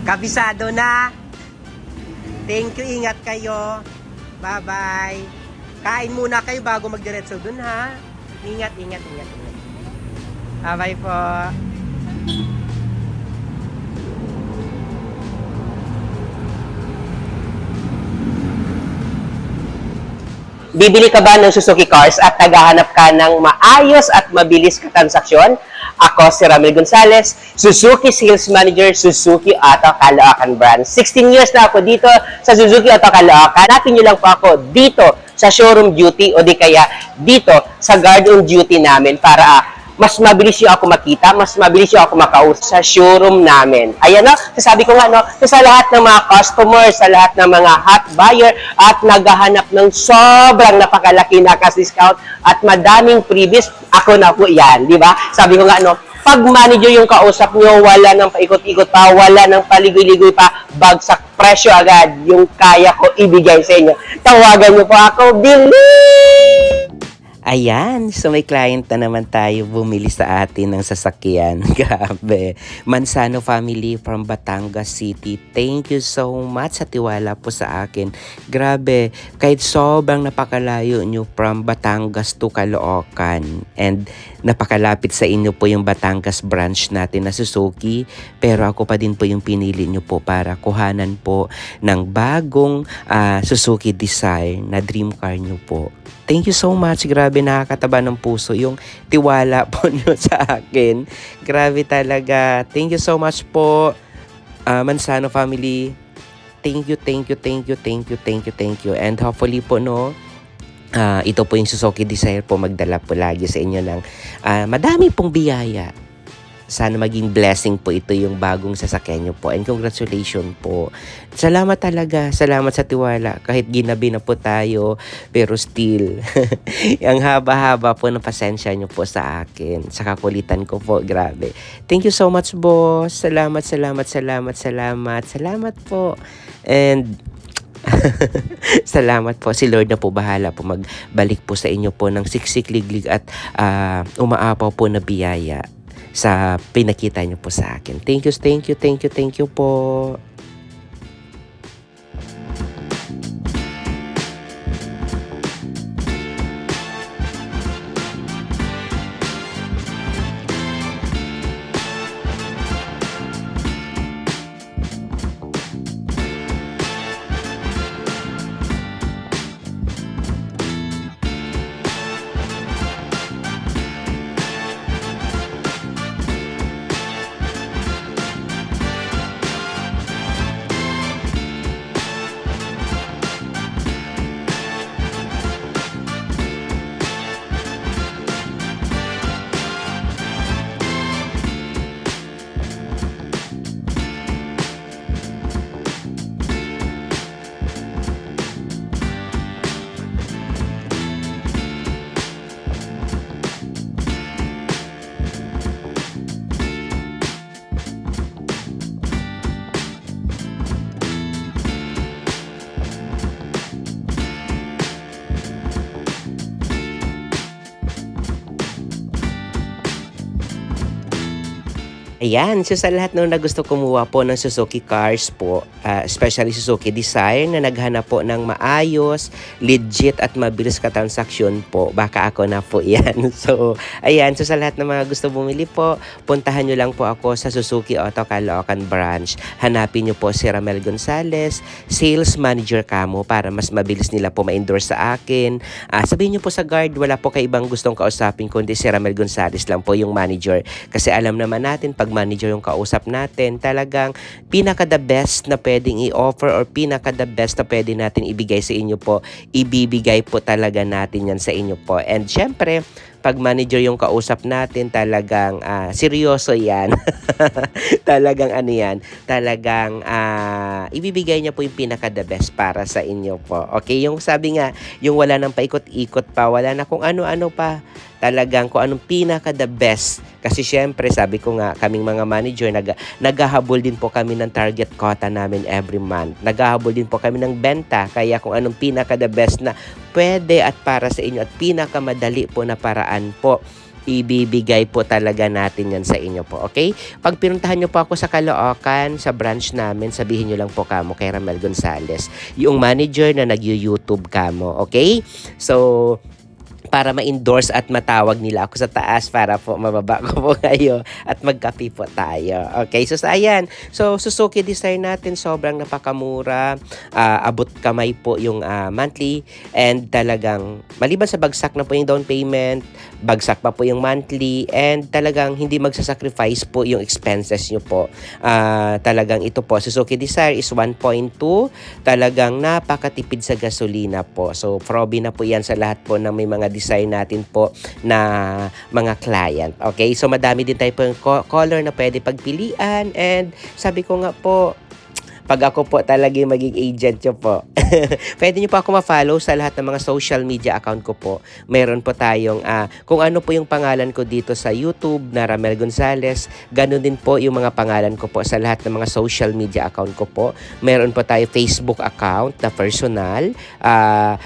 Kabisado na. Thank you, ingat kayo. Bye-bye. Kain muna kayo bago magdiretso dun, ha? Ingat. Bye-bye po. Bibili ka ba ng Suzuki Cars at naghahanap ka ng maayos at mabilis ka transaksyon? Ako si Ramil Gonzalez, Suzuki Sales Manager, Suzuki Auto Caloocan Branch. 16 years na ako dito sa Suzuki Auto Caloocan. Hanapin nyo lang po ako dito sa showroom duty o di kaya dito sa guard on duty namin para mas mabilis yung ako makita, mas mabilis yung ako makausap sa showroom namin. Ayan no, sasabi ko nga no, sa lahat ng mga customers, sa lahat ng mga hot buyer at naghahanap ng sobrang napakalaki na cash discount at madaming previous, ako na po yan, di ba? Sabi ko nga no, pag manager yung kausap nyo, wala nang paikot-ikot pa, wala nang paligoy-ligoy pa, bagsak presyo agad yung kaya ko ibigay sa inyo. Tawagan nyo po ako, Billy! Ayan, so may client na naman tayo bumili sa atin ng sasakyan. Grabe. Mansano family from Batangas City. Thank you so much sa tiwala po sa akin. Grabe, kahit sobrang napakalayo nyo from Batangas to Caloocan. And napakalapit sa inyo po yung Batangas branch natin na Suzuki. Pero ako pa din po yung pinili nyo po para kuhanan po ng bagong Suzuki Desire na dream car nyo po. Thank you so much. Grabe, nakakataba ng puso yung tiwala po nyo sa akin. Grabe talaga. Thank you so much po, Mansano family. Thank you. And hopefully po, no, ito po yung Suzuki Desire po magdala po lagi sa inyo ng madami pong biyaya. Sana maging blessing po ito yung bagong sasakyan nyo po. And congratulations po. Salamat talaga. Salamat sa tiwala. Kahit ginabi na po tayo, pero still, ang haba-haba po ng pasensya nyo po sa akin. Sa kakulitan ko po. Grabe. Thank you so much, boss. Salamat po. And salamat po. Si Lord na po bahala po magbalik po sa inyo po ng siksik, liglig at umaapaw po na biyaya sa pinakita niyo po sa akin. Thank you po. Ayan, so sa lahat ng gusto kumuha po ng Suzuki Cars po, especially Suzuki Desire na naghanap po ng maayos, legit at mabilis ka transaksyon po, baka ako na po yan. So, ayan, so sa lahat ng mga gusto bumili po, puntahan nyo lang po ako sa Suzuki Auto Caloocan Branch. Hanapin nyo po si Ramil Gonzalez, Sales Manager kamo, para mas mabilis nila po ma-endorse sa akin. Sabihin nyo po sa guard, wala po kayo ibang gustong kausapin kundi si Ramil Gonzalez lang po yung manager. Kasi alam naman natin, pag manager yung kausap natin, talagang pinaka the best na pwedeng i-offer or pinaka the best na pwede natin ibigay sa inyo po, ibibigay po talaga natin yan sa inyo po. And syempre, pag manager yung kausap natin, talagang seryoso yan. Talagang ano yan, talagang ibibigay niya po yung pinaka the best para sa inyo po. Okay, yung sabi nga, yung wala nang paikot-ikot pa, wala na kung ano-ano pa, talagang kung anong pinaka the best. Kasi syempre, sabi ko nga, kaming mga manager, naghahabol din po kami ng target quota namin every month. Naghahabol din po kami ng benta. Kaya kung anong pinaka the best na pwede at para sa inyo at pinaka madali po na paraan po, ibibigay po talaga natin yan sa inyo po, okay? Pag pinuntahan nyo po ako sa Caloocan, sa branch namin, sabihin nyo lang po kamo kay Ramel Gonzales, yung manager na nag-YouTube kamo, okay? So, para ma-endorse at matawag nila ako sa taas para po mababa ko po kayo at magkape po tayo. Okay, so ayan. So, Suzuki design natin sobrang napakamura. Abot kamay po yung monthly and talagang maliban sa bagsak na po yung down payment, bagsak pa po yung monthly and talagang hindi magsasacrifice po yung expenses nyo po. Talagang ito po, Suzuki Desire is 1.2. Talagang napakatipid sa gasolina po. So, proby na po yan sa lahat po ng may mga design natin po na mga client. Okay? So, madami din tayo po yung color na pwede pagpilian and sabi ko nga po, pag ako po talaga yung maging agent nyo po. Pwede nyo po ako ma-follow sa lahat ng mga social media account ko po. Meron po tayong, kung ano po yung pangalan ko dito sa YouTube na Ramel Gonzales, ganun din po yung mga pangalan ko po sa lahat ng mga social media account ko po. Meron po tayo Facebook account na personal,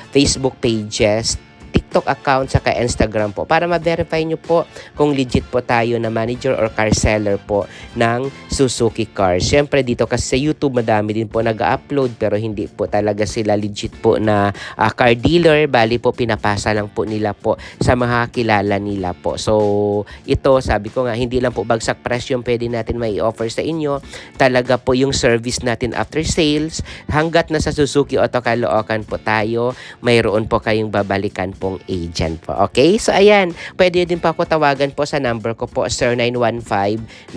Facebook pages, TikTok account, saka Instagram po para ma-verify nyo po kung legit po tayo na manager or car seller po ng Suzuki Cars. Siyempre dito kasi sa YouTube madami din po nag-upload pero hindi po talaga sila legit po na car dealer. Bali po pinapasa lang po nila po sa mga kilala nila po. So ito sabi ko nga hindi lang po bagsak presyo yung pwede natin may offer sa inyo. Talaga po yung service natin after sales hanggat nasa Suzuki Auto Caloocan po tayo, mayroon po kayong babalikan pong agent po. Okay? So, ayan. Pwede din po ako tawagan po sa number ko po, sir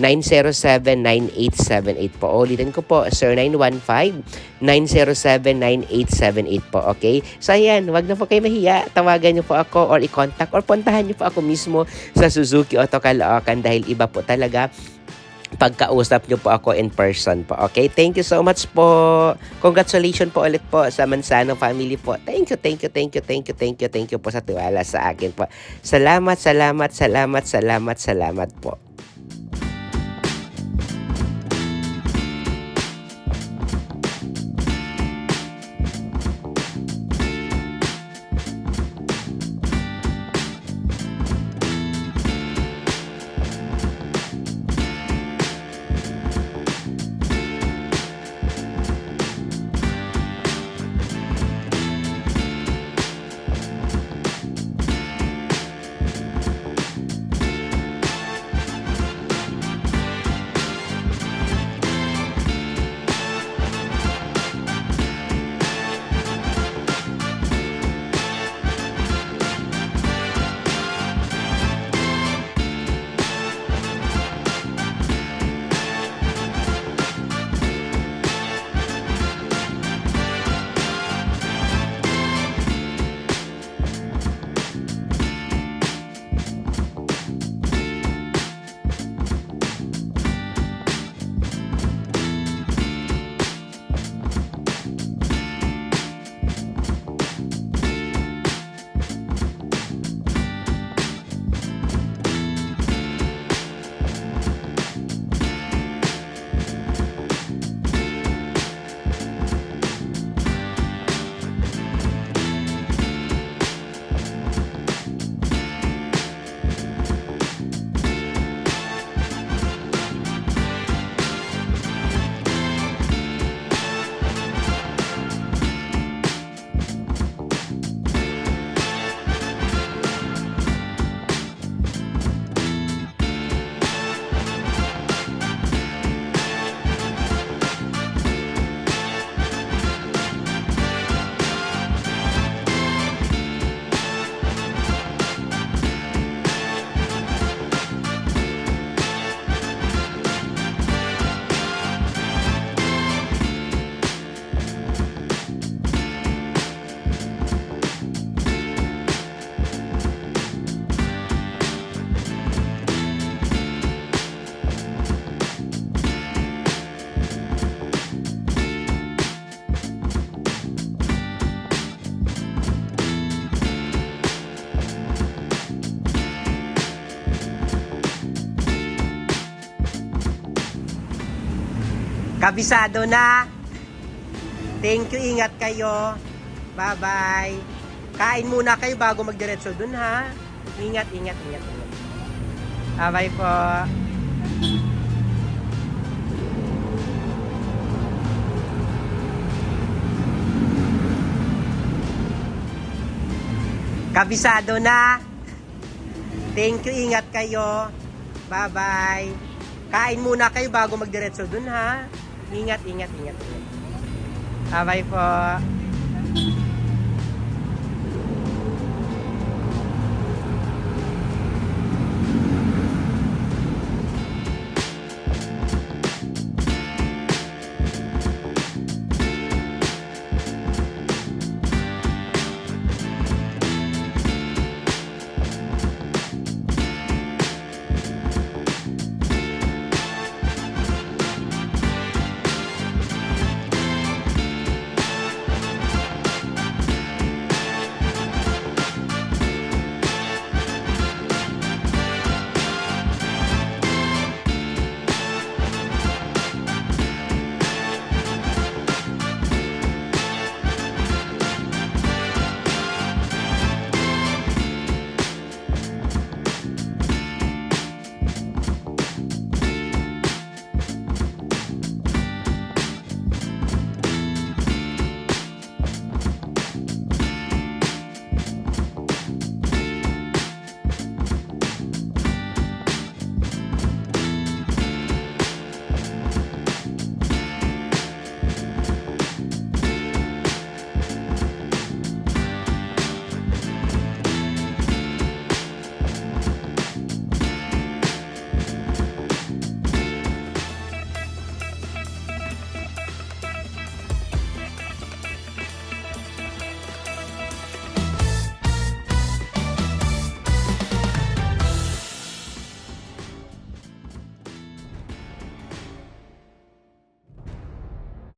915-907-9878 po. Ulitin ko po, sir 915-907-9878 po. Okay? So, ayan. Wag na po kayo mahiya. Tawagan niyo po ako or i-contact or puntahan niyo po ako mismo sa Suzuki Auto Caloocan dahil iba po talaga pagkausap nyo po ako in person po. Okay? Thank you so much po. Congratulations po ulit po sa Manzano family po. Thank you po sa tiwala sa akin po. Salamat po. Kabisado na. Thank you, ingat kayo. Bye-bye. Kain muna kayo bago magdiretso dun ha. Ingat. Bye po. Kabisado na. Thank you, ingat kayo. Bye-bye. Kain muna kayo bago magdiretso dun, ha? Ingat, ingat, ingat. Bye-bye po.